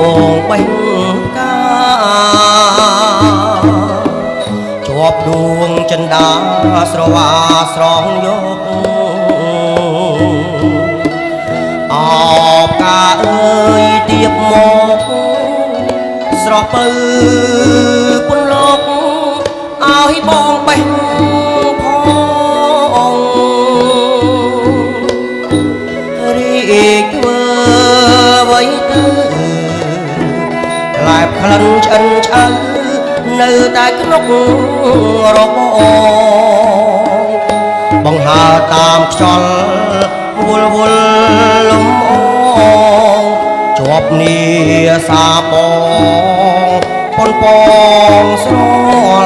ងបេះកាជាប់ដួងចិន្តាស្រវាស្រងយកអបកាអើយទៀបមកស្រស់ពៅពុនលោកឲ្យបងបេះផងរីកធ្វើអ្វីទៅលែបក្លិនឆ្អិនឆ្អៅនៅតែក្នុងរបបង្ហើតាមខ្យល់វល់វល់លំអងជាប់នីសាបងប៉ុនបងស្រ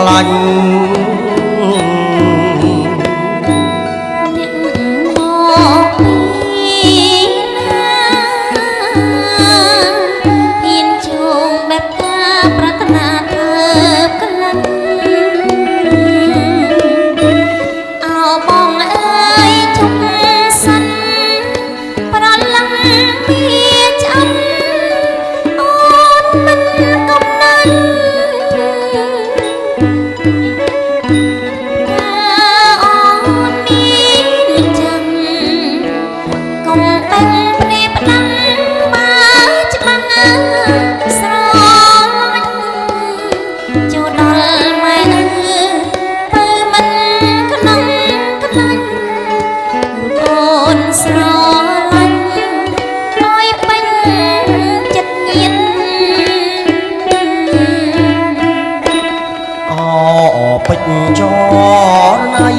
ឡាញ់ពេជ្រចរណៃ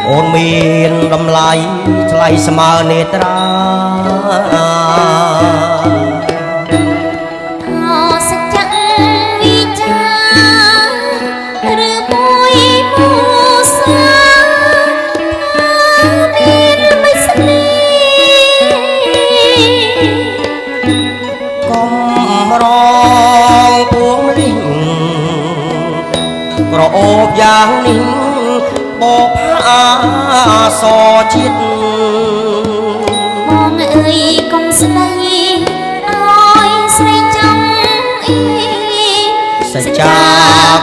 អូនមានតម្លៃថ្លៃស្មើនេត្រាសច្ចៈវិចាឬមួយមូសាមានមិនស្នេកុំរងពួងលីងក្រអូបយ៉ាងនេះបបផាសជាតិបងអើយកុំស្ដីឲ្យស្រីចំអ៊ីសច្ចា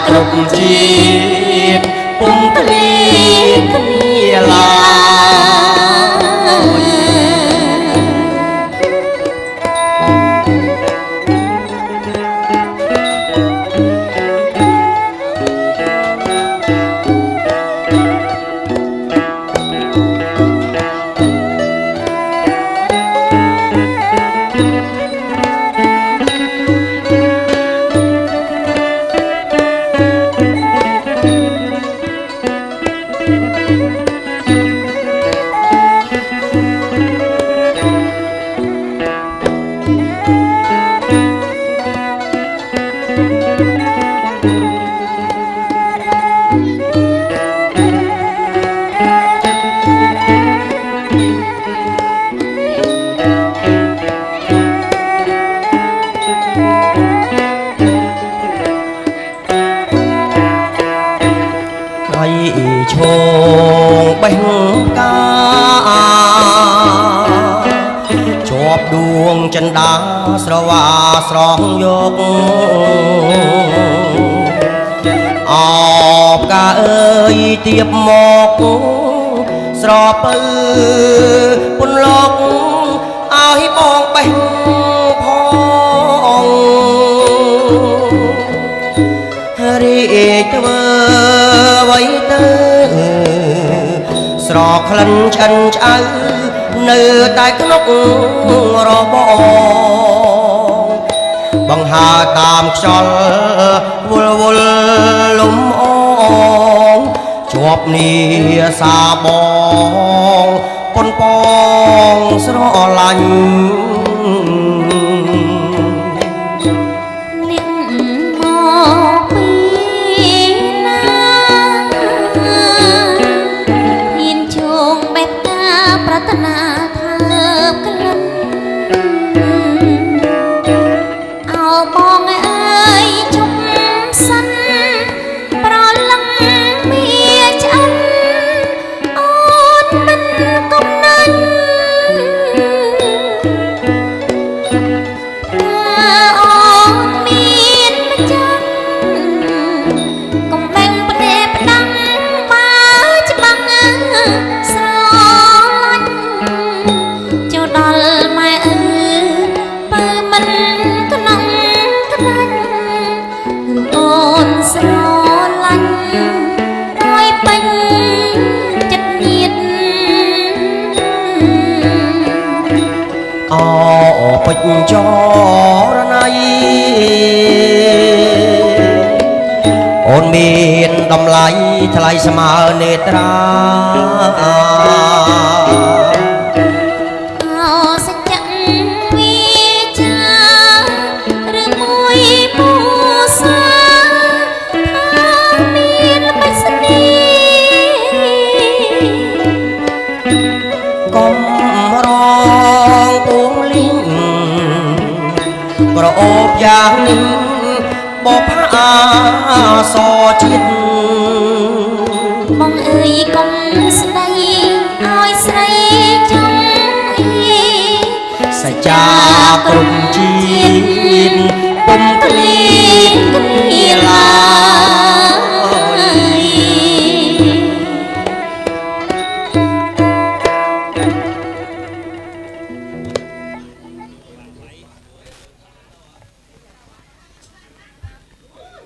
គ្រប់ជាតិពុំឃ្លៀគ្នាឡើយឈងបេះកាជាប់ដួងចិន្តាស្រវាស្រងយកអបកាអើយទៀបមកស្រពៅពុនលោកឲ្យបងបេះផងរីកធ្វើអ្វីទៅស្រក្លិនឆ្អិនឆ្អៅនៅតែក្នុងរបបង្ហើតាមខ្យល់វល់វល់លំអងជាប់នីសាបងប៉ុនបងស្រឡាញ់បងអើយជុំសិនប្រឡឹងមានឆ្អិនអូនមិនកំណាញ់ អោពេជ្រចរណៃអូនមានតម្លៃថ្លៃស្មើនេត្រា អោសច្ចៈវិចាឬមួយពូសាថាមានបិស្នី កុំរងពួងលីងក្រអូបយ៉ាងនេះបបផាសជាតិ បងអើយកុំស្ដីឲ្យស្រីចង់អី សច្ចាគ្រប់ជី